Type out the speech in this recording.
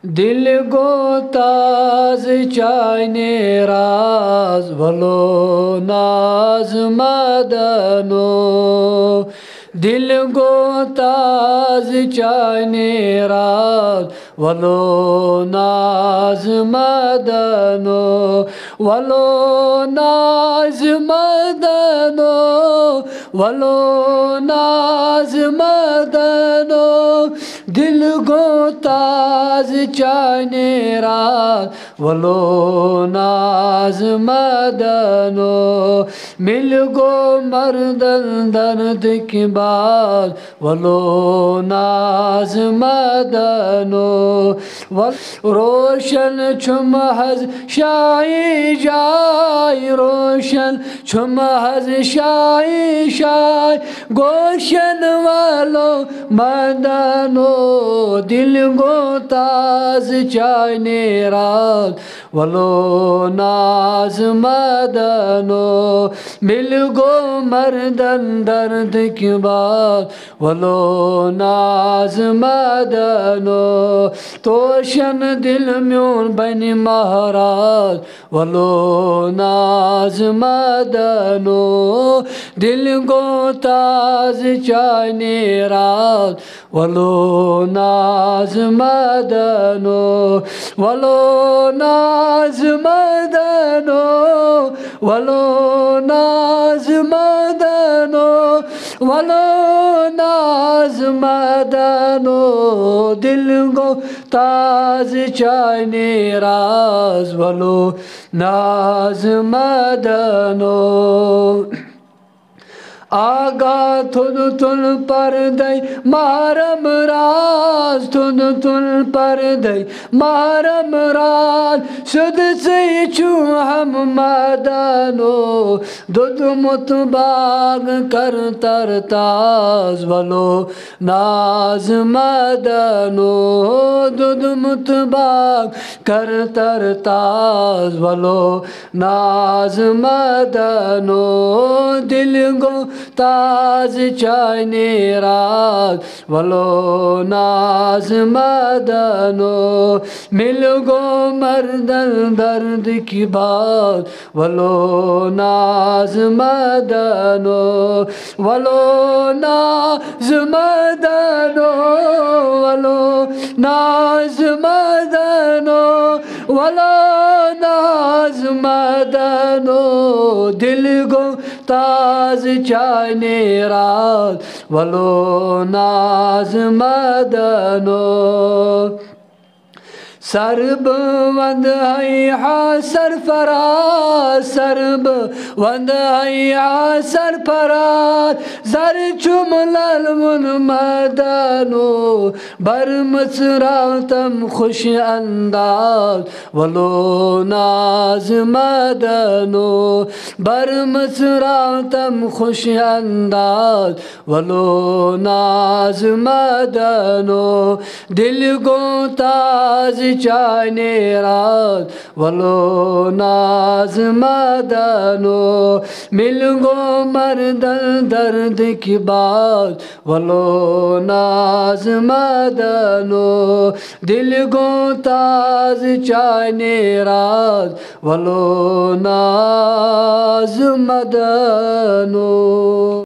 दिल गो ताज चाहने राज भलो नाज मदनो दिल गो ताज चाहने राज भलो नाज मदनो वलो नाज मदनो वलो नाज मदनो दिल गो ताज चाहने रात वलो नाज मदनो मिल गो मर्दन दर्द की बात वलो नाज मदनो रोशन छुम हज शाही जाय रोशन छुम हज शाही शाय गोशन वालो मदनो दिल गो ताज चाहने रात वलो नाज मदनो मिल गो मर्दन दर्द की बात वलो नाज मदनो तोशन दिल म्यून बन महाराज वलो नाज मदनो दिल गो ताज चाहने रात वलो नाज मदनो वलो नाज मदनो वलो नाज मदनो वलो नाज मदनो दिल गो ताज चाहने राज वलो नाज मदनो आगा थुन थुन पर दई मारम राज थुन थुन पर दई मारम राज सुध से छू हम मदनो दुध मुत बाग कर तरताज वलो नाज मदनो दुध मुत बाग कर तरताज वलो नाज मदनो दिल गो ताज चाहने रात वलो नाज मदनो मिल गो मर्दन दर्द की बात वलो नाज मदनो वलो नाज मदनो वलो नाज मदनो वलो नाज मदनो दिल गो ताज चाहने रात वलो नाज मदनो सरब वंद हा सरफराज सरब वंद हा सरफराज जर चुम ललमुन मदनो बर मसरातम खुश अंदाज वलो नाज मदनो बर मसरातम खुश अंदाज वलो नाज मदनो दिल गो ताज चाहने रात वलो नाज मदनो मिल गो मर्दन दर्द की बात वलो नाज मदनो दिल गो ताज चाहने रात वलो नाज मदनो।